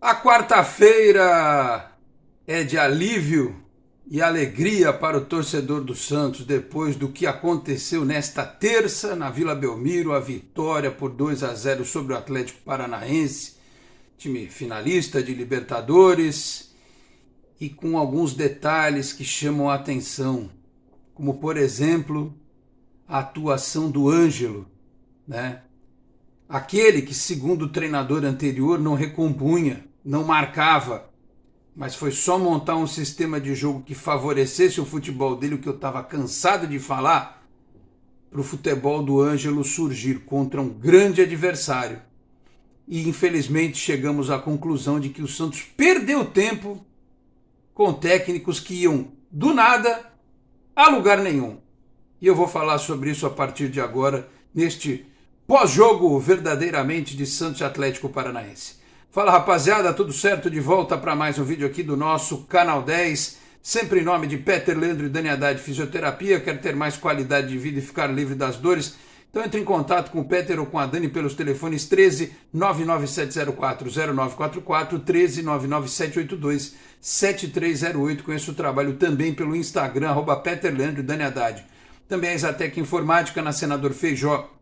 A quarta-feira é de alívio e alegria para o torcedor do Santos depois do que aconteceu nesta terça na Vila Belmiro, a vitória por 2-0 sobre o Atlético Paranaense, time finalista de Libertadores, e com alguns detalhes que chamam a atenção, como por exemplo a atuação do Ângelo, né? Aquele que, segundo o treinador anterior, não recompunha, não marcava, mas foi só montar um sistema de jogo que favorecesse o futebol dele, o que eu estava cansado de falar, para o futebol do Ângelo surgir contra um grande adversário. E infelizmente chegamos à conclusão de que o Santos perdeu tempo com técnicos que iam do nada a lugar nenhum. E eu vou falar sobre isso a partir de agora, neste pós-jogo verdadeiramente de Santos e Atlético Paranaense. Fala rapaziada, tudo certo? De volta para mais um vídeo aqui do nosso Canal 10, sempre em nome de Peter Leandro e Dani Haddad Fisioterapia. Quer ter mais qualidade de vida e ficar livre das dores? Então entre em contato com o Peter ou com a Dani pelos telefones 13 99704 0944, 13 99782 7308. Conheço o trabalho também pelo Instagram, @Peter Leandro e Dani Haddad. Também a Exatec Informática na Senador Feijó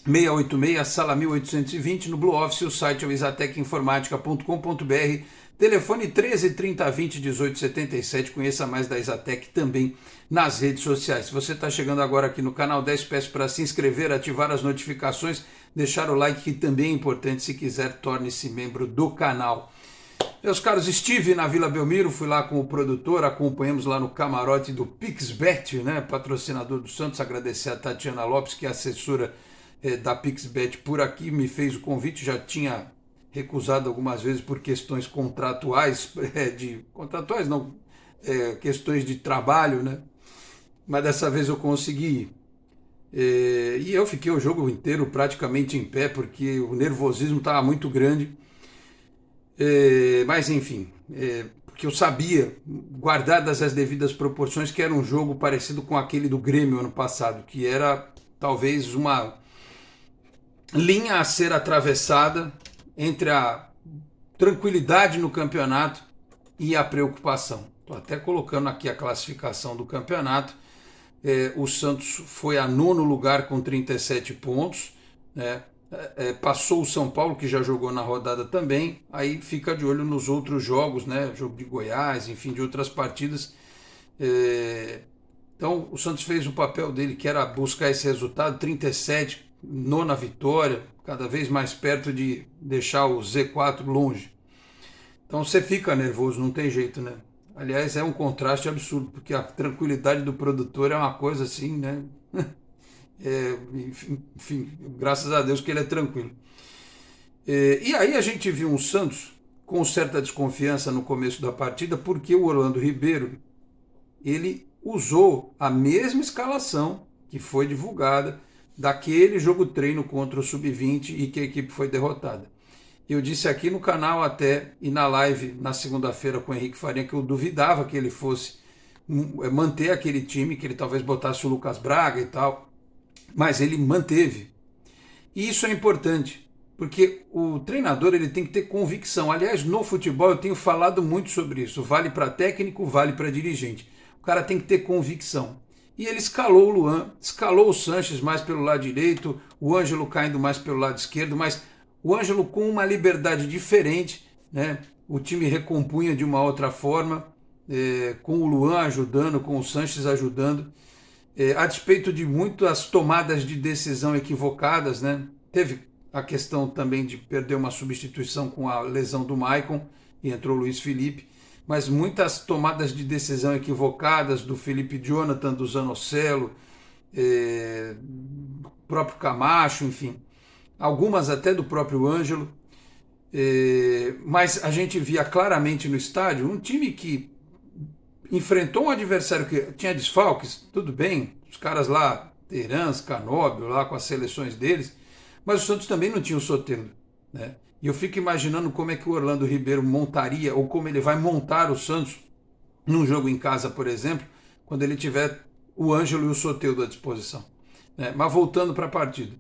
686, sala 1820, no Blue Office. O site é o exatecinformatica.com.br, telefone 13 30 20 18 77. Conheça mais da Exatec também nas redes sociais. Se você está chegando agora aqui no canal 10, peço para se inscrever, ativar as notificações, deixar o like, que também é importante. Se quiser, torne-se membro do canal. Meus caros, estive na Vila Belmiro, fui lá com o produtor, acompanhamos lá no camarote do PixBet, né, patrocinador do Santos. Agradecer a Tatiana Lopes, que é assessora da PixBet por aqui, me fez o convite. Já tinha recusado algumas vezes por questões contratuais, questões de trabalho, né? Mas dessa vez eu consegui ir. E eu fiquei o jogo inteiro praticamente em pé, porque o nervosismo estava muito grande. Mas enfim, porque eu sabia, guardadas as devidas proporções, que era um jogo parecido com aquele do Grêmio ano passado, que era talvez uma linha a ser atravessada entre a tranquilidade no campeonato e a preocupação. Estou até colocando aqui a classificação do campeonato. O Santos foi a 9º lugar com 37 pontos, né? Passou o São Paulo, que já jogou na rodada também. Aí fica de olho nos outros jogos, né? Jogo de Goiás, enfim, de outras partidas. Então o Santos fez o papel dele, que era buscar esse resultado. 37, 9ª vitória, cada vez mais perto de deixar o Z4 longe. Então você fica nervoso, não tem jeito, né? Aliás, é um contraste absurdo, porque a tranquilidade do produtor é uma coisa assim, né? Enfim, graças a Deus que ele é tranquilo. E aí a gente viu um Santos com certa desconfiança no começo da partida, porque o Orlando Ribeiro, ele usou a mesma escalação que foi divulgada daquele jogo treino contra o Sub-20 e que a equipe foi derrotada. Eu disse aqui no canal até, e na live na segunda-feira com o Henrique Farinha, que eu duvidava que ele fosse manter aquele time, que ele talvez botasse o Lucas Braga e tal, mas ele manteve. E isso é importante, porque o treinador ele tem que ter convicção. Aliás, no futebol eu tenho falado muito sobre isso. Vale para técnico, vale para dirigente. O cara tem que ter convicção. E ele escalou o Luan, escalou o Sanches mais pelo lado direito, o Ângelo caindo mais pelo lado esquerdo, mas o Ângelo com uma liberdade diferente, né? O time recompunha de uma outra forma, com o Luan ajudando, com o Sanches ajudando, a despeito de muitas tomadas de decisão equivocadas, né? Teve a questão também de perder uma substituição com a lesão do Maicon e entrou o Luiz Felipe, mas muitas tomadas de decisão equivocadas do Felipe Jonathan, do Zanocelo, próprio Camacho, enfim, algumas até do próprio Ângelo, mas a gente via claramente no estádio um time que enfrentou um adversário que tinha desfalques, tudo bem, os caras lá, Terans, Canóbio, lá com as seleções deles, mas o Santos também não tinha o Soteldo, né? E eu fico imaginando como é que o Orlando Ribeiro montaria, ou como ele vai montar o Santos num jogo em casa, por exemplo, quando ele tiver o Ângelo e o Soteldo à disposição, né? Mas voltando para a partida,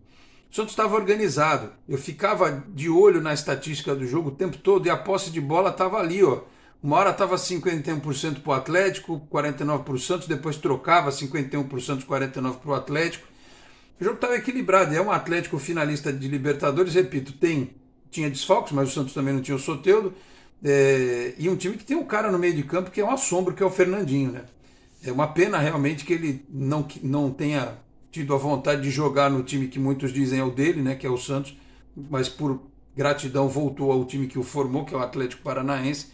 O Santos estava organizado. Eu ficava de olho na estatística do jogo o tempo todo e a posse de bola estava ali, ó. Uma hora estava 51% para o Atlético, 49% para o Santos, depois trocava 51%, 49% para o Atlético. O jogo estava equilibrado. É um Atlético finalista de Libertadores, repito, tinha desfalques, mas o Santos também não tinha o Soteldo. E um time que tem um cara no meio de campo que é um assombro, que é o Fernandinho, né? É uma pena realmente que ele não tenha tido a vontade de jogar no time que muitos dizem é o dele, né, que é o Santos, mas por gratidão voltou ao time que o formou, que é o Atlético Paranaense,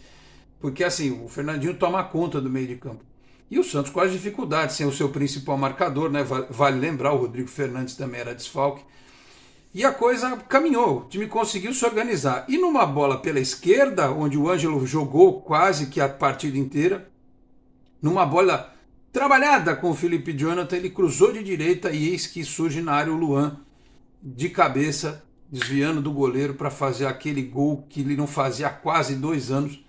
porque assim, o Fernandinho toma conta do meio de campo. E o Santos com as dificuldades, sem o seu principal marcador, né, vale lembrar, o Rodrigo Fernandes também era desfalque. E a coisa caminhou, o time conseguiu se organizar. E numa bola pela esquerda, onde o Ângelo jogou quase que a partida inteira, numa bola trabalhada com o Felipe Jonathan, ele cruzou de direita e eis que surge na área o Luan de cabeça, desviando do goleiro para fazer aquele gol que ele não fazia há quase 2 anos,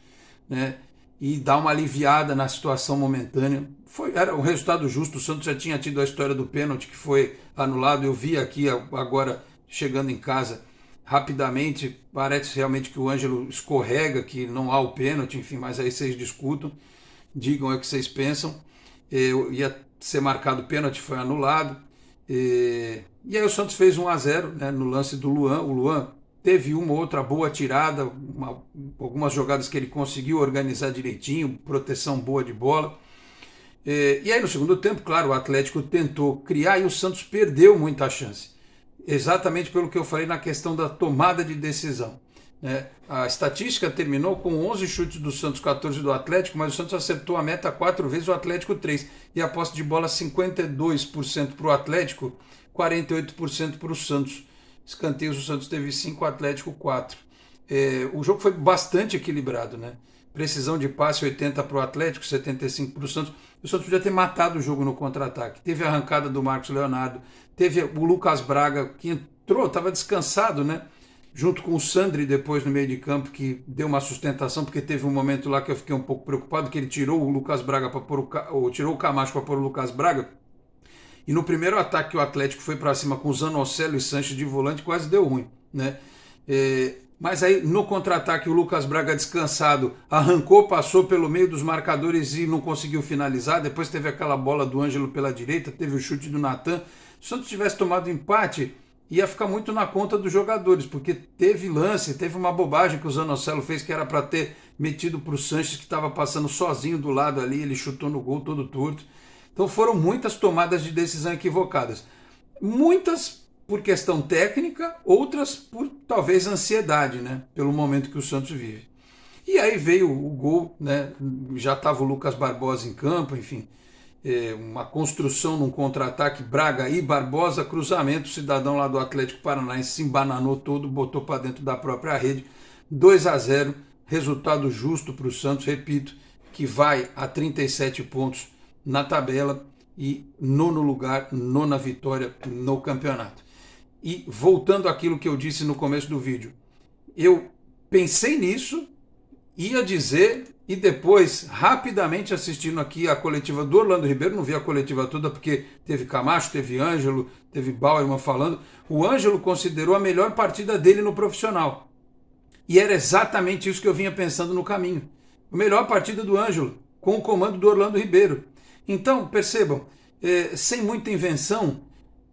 né? E dar uma aliviada na situação momentânea. Era um resultado justo, o Santos já tinha tido a história do pênalti que foi anulado, eu vi aqui agora chegando em casa rapidamente, parece realmente que o Ângelo escorrega, que não há o pênalti, enfim, mas aí vocês discutam, digam o que vocês pensam. Ia ser marcado pênalti, foi anulado. E aí o Santos fez 1-0, né, no lance do Luan. O Luan teve uma outra boa tirada, algumas jogadas que ele conseguiu organizar direitinho, proteção boa de bola. E aí no segundo tempo, claro, o Atlético tentou criar e o Santos perdeu muita chance. Exatamente pelo que eu falei na questão da tomada de decisão. A estatística terminou com 11 chutes do Santos, 14 do Atlético, mas o Santos acertou a meta 4 vezes, o Atlético 3. E a posse de bola 52% para o Atlético, 48% para o Santos. Escanteios, o Santos teve 5, o Atlético 4. O jogo foi bastante equilibrado, né? Precisão de passe 80 para o Atlético, 75 para o Santos. O Santos podia ter matado o jogo no contra-ataque. Teve a arrancada do Marcos Leonardo, teve o Lucas Braga, que entrou, estava descansado, né? Junto com o Sandri depois no meio de campo, que deu uma sustentação, porque teve um momento lá que eu fiquei um pouco preocupado, que ele tirou o Lucas Braga para pôr ou tirou o Camacho para pôr o Lucas Braga. E no primeiro ataque que o Atlético foi para cima com o Zanocelo e Sanches de volante, quase deu ruim, né? Mas aí no contra-ataque o Lucas Braga descansado arrancou, passou pelo meio dos marcadores e não conseguiu finalizar. Depois teve aquela bola do Ângelo pela direita, teve o chute do Natan. Se o Santos tivesse tomado empate, ia ficar muito na conta dos jogadores, porque teve lance, teve uma bobagem que o Zanocelo fez, que era para ter metido para o Sanches, que estava passando sozinho do lado ali, ele chutou no gol todo torto. Então foram muitas tomadas de decisão equivocadas. Muitas por questão técnica, outras por talvez ansiedade, né? Pelo momento que o Santos vive. E aí veio o gol, né? Já estava o Lucas Barbosa em campo, enfim. Uma construção num contra-ataque, Braga e Barbosa, cruzamento, o cidadão lá do Atlético Paranaense se embananou todo, botou para dentro da própria rede, 2-0, resultado justo para o Santos, repito, que vai a 37 pontos na tabela e nono lugar, nona vitória no campeonato. E voltando àquilo que eu disse no começo do vídeo, eu pensei nisso, ia dizer, e depois, rapidamente assistindo aqui a coletiva do Orlando Ribeiro, não vi a coletiva toda porque teve Camacho, teve Ângelo, teve Bauerman falando, o Ângelo considerou a melhor partida dele no profissional. E era exatamente isso que eu vinha pensando no caminho. A melhor partida do Ângelo, com o comando do Orlando Ribeiro. Então, percebam, sem muita invenção,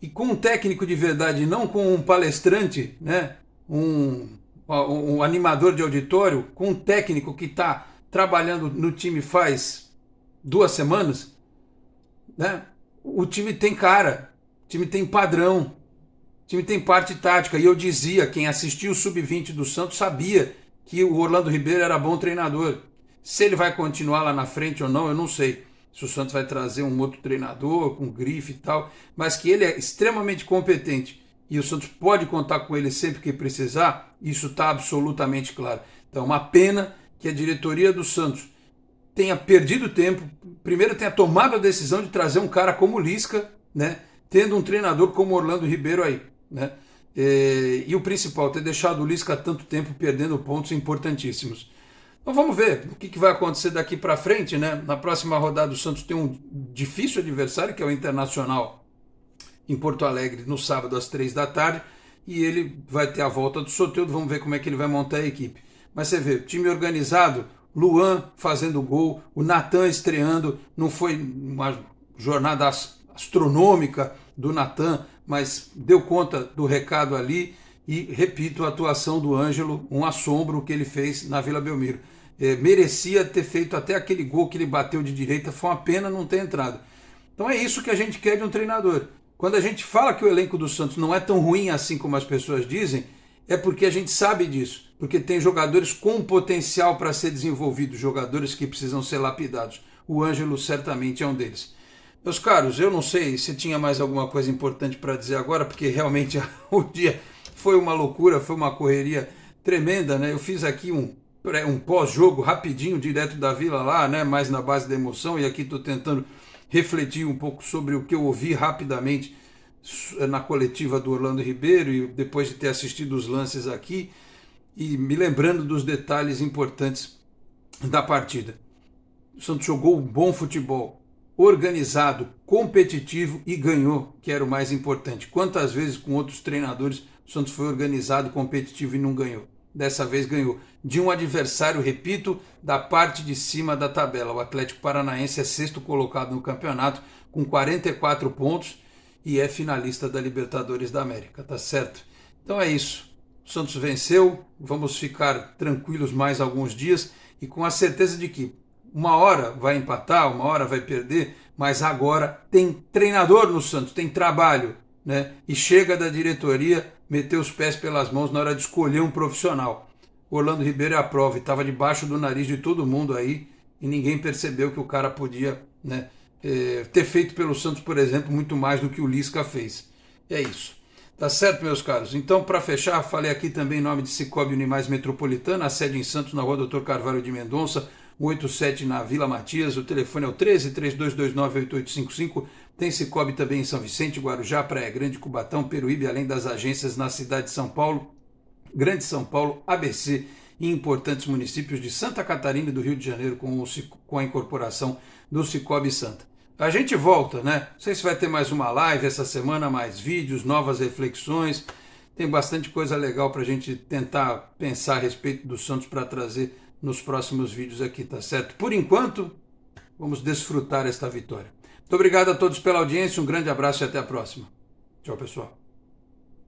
e com um técnico de verdade, não com um palestrante, né? Um animador de auditório, com um técnico que está trabalhando no time faz 2 semanas, né? O time tem cara, o time tem padrão, o time tem parte tática. E eu dizia, quem assistiu o Sub-20 do Santos sabia que o Orlando Ribeiro era bom treinador. Se ele vai continuar lá na frente ou não, eu não sei. Se o Santos vai trazer um outro treinador com grife e tal, mas que ele é extremamente competente e o Santos pode contar com ele sempre que precisar, isso está absolutamente claro. Então, uma pena que a diretoria do Santos tenha perdido tempo, primeiro tenha tomado a decisão de trazer um cara como o Lisca, né, tendo um treinador como Orlando Ribeiro aí, né, e o principal, ter deixado o Lisca tanto tempo perdendo pontos importantíssimos. Então vamos ver o que vai acontecer daqui para frente, né? Na próxima rodada o Santos tem um difícil adversário, que é o Internacional em Porto Alegre, no sábado às 3 da tarde. e ele vai ter a volta do Soteldo, vamos ver como é que ele vai montar a equipe. Mas você vê, time organizado, Luan fazendo gol, o Natan estreando, não foi uma jornada astronômica do Natan, mas deu conta do recado ali. E, repito, a atuação do Ângelo, um assombro que ele fez na Vila Belmiro. Merecia ter feito até aquele gol que ele bateu de direita, foi uma pena não ter entrado. Então é isso que a gente quer de um treinador. Quando a gente fala que o elenco do Santos não é tão ruim assim como as pessoas dizem, é porque a gente sabe disso, porque tem jogadores com potencial para ser desenvolvido, jogadores que precisam ser lapidados. O Ângelo certamente é um deles. Meus caros, eu não sei se tinha mais alguma coisa importante para dizer agora, porque realmente o dia foi uma loucura, foi uma correria tremenda, né? Eu fiz aqui um pós-jogo rapidinho, direto da Vila lá, né? Mais na base da emoção, e aqui estou tentando refletir um pouco sobre o que eu ouvi rapidamente na coletiva do Orlando Ribeiro, e depois de ter assistido os lances aqui, e me lembrando dos detalhes importantes da partida. O Santos jogou um bom futebol, organizado, competitivo e ganhou, que era o mais importante. Quantas vezes com outros treinadores o Santos foi organizado, competitivo e não ganhou? Dessa vez ganhou. De um adversário, repito, da parte de cima da tabela. O Atlético Paranaense é sexto colocado no campeonato com 44 pontos e é finalista da Libertadores da América, tá certo? Então é isso. O Santos venceu, vamos ficar tranquilos mais alguns dias e com a certeza de que uma hora vai empatar, uma hora vai perder, mas agora tem treinador no Santos, tem trabalho, né? E chega da diretoria meter os pés pelas mãos na hora de escolher um profissional. O Orlando Ribeiro é a prova, e estava debaixo do nariz de todo mundo aí, e ninguém percebeu que o cara podia, né, ter feito pelo Santos, por exemplo, muito mais do que o Lisca fez. É isso. Tá certo, meus caros? Então, para fechar, falei aqui também em nome de Cicobi Unimais Metropolitana, a sede em Santos, na rua Doutor Carvalho de Mendonça, 187 na Vila Matias, o telefone é o 13-3229-8855, tem Cicobi também em São Vicente, Guarujá, Praia Grande, Cubatão, Peruíbe, além das agências na cidade de São Paulo, Grande São Paulo, ABC e importantes municípios de Santa Catarina e do Rio de Janeiro com a incorporação do Cicobi Santa. A gente volta, né? Não sei se vai ter mais uma live essa semana, mais vídeos, novas reflexões. Tem bastante coisa legal para a gente tentar pensar a respeito do Santos para trazer nos próximos vídeos aqui, tá certo? Por enquanto, vamos desfrutar esta vitória. Muito obrigado a todos pela audiência, um grande abraço e até a próxima. Tchau, pessoal.